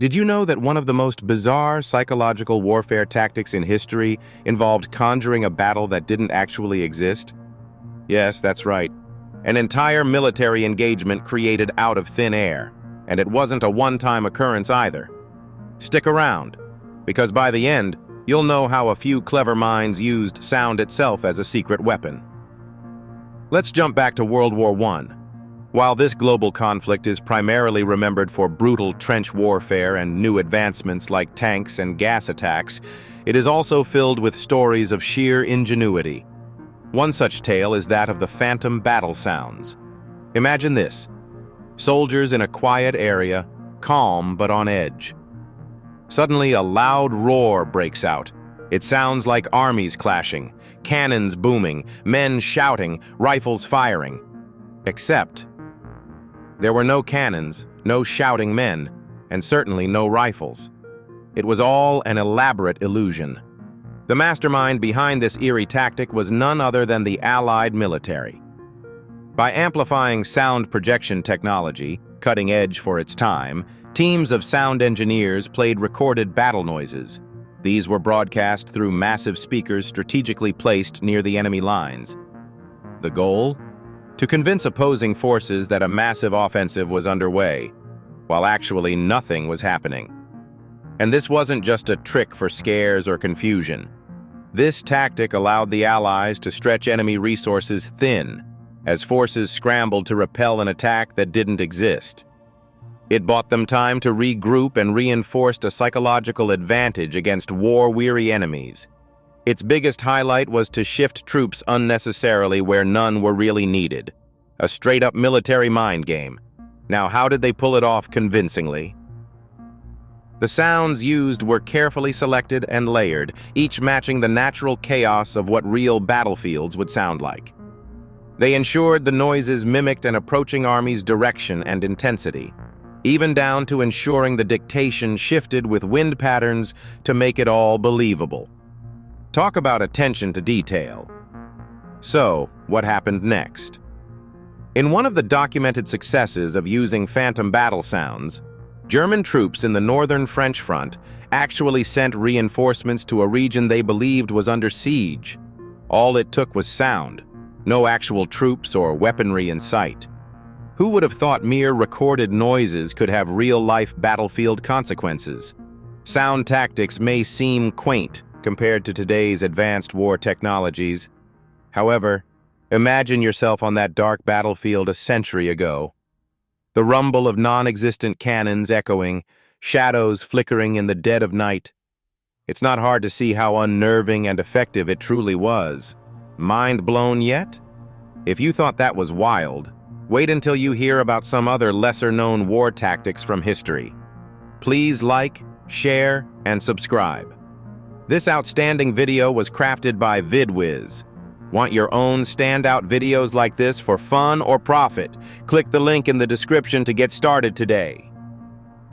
Did you know that one of the most bizarre psychological warfare tactics in history involved conjuring a battle that didn't actually exist? Yes, that's right. An entire military engagement created out of thin air, and it wasn't a one-time occurrence either. Stick around, because by the end, you'll know how a few clever minds used sound itself as a secret weapon. Let's jump back to World War I. While this global conflict is primarily remembered for brutal trench warfare and new advancements like tanks and gas attacks, it is also filled with stories of sheer ingenuity. One such tale is that of the phantom battle sounds. Imagine this: soldiers in a quiet area, calm but on edge. Suddenly, a loud roar breaks out. It sounds like armies clashing, cannons booming, men shouting, rifles firing. Except there were no cannons, no shouting men, and certainly no rifles. It was all an elaborate illusion. The mastermind behind this eerie tactic was none other than the Allied military. By amplifying sound projection technology, cutting edge for its time, teams of sound engineers played recorded battle noises. These were broadcast through massive speakers strategically placed near the enemy lines. The goal? To convince opposing forces that a massive offensive was underway, while actually nothing was happening. And this wasn't just a trick for scares or confusion. This tactic allowed the Allies to stretch enemy resources thin, as forces scrambled to repel an attack that didn't exist. It bought them time to regroup and reinforced a psychological advantage against war-weary enemies. Its biggest highlight was to shift troops unnecessarily where none were really needed. A straight-up military mind game. Now, how did they pull it off convincingly? The sounds used were carefully selected and layered, each matching the natural chaos of what real battlefields would sound like. They ensured the noises mimicked an approaching army's direction and intensity, even down to ensuring the dictation shifted with wind patterns to make it all believable. Talk about attention to detail. So, what happened next? In one of the documented successes of using phantom battle sounds, German troops in the northern French front actually sent reinforcements to a region they believed was under siege. All it took was sound, no actual troops or weaponry in sight. Who would have thought mere recorded noises could have real-life battlefield consequences? Sound tactics may seem quaint compared to today's advanced war technologies. However, imagine yourself on that dark battlefield a century ago. The rumble of non-existent cannons echoing, shadows flickering in the dead of night. It's not hard to see how unnerving and effective it truly was. Mind blown yet? If you thought that was wild, wait until you hear about some other lesser-known war tactics from history. Please like, share, and subscribe. This outstanding video was crafted by VidWiz. Want your own standout videos like this for fun or profit? Click the link in the description to get started today.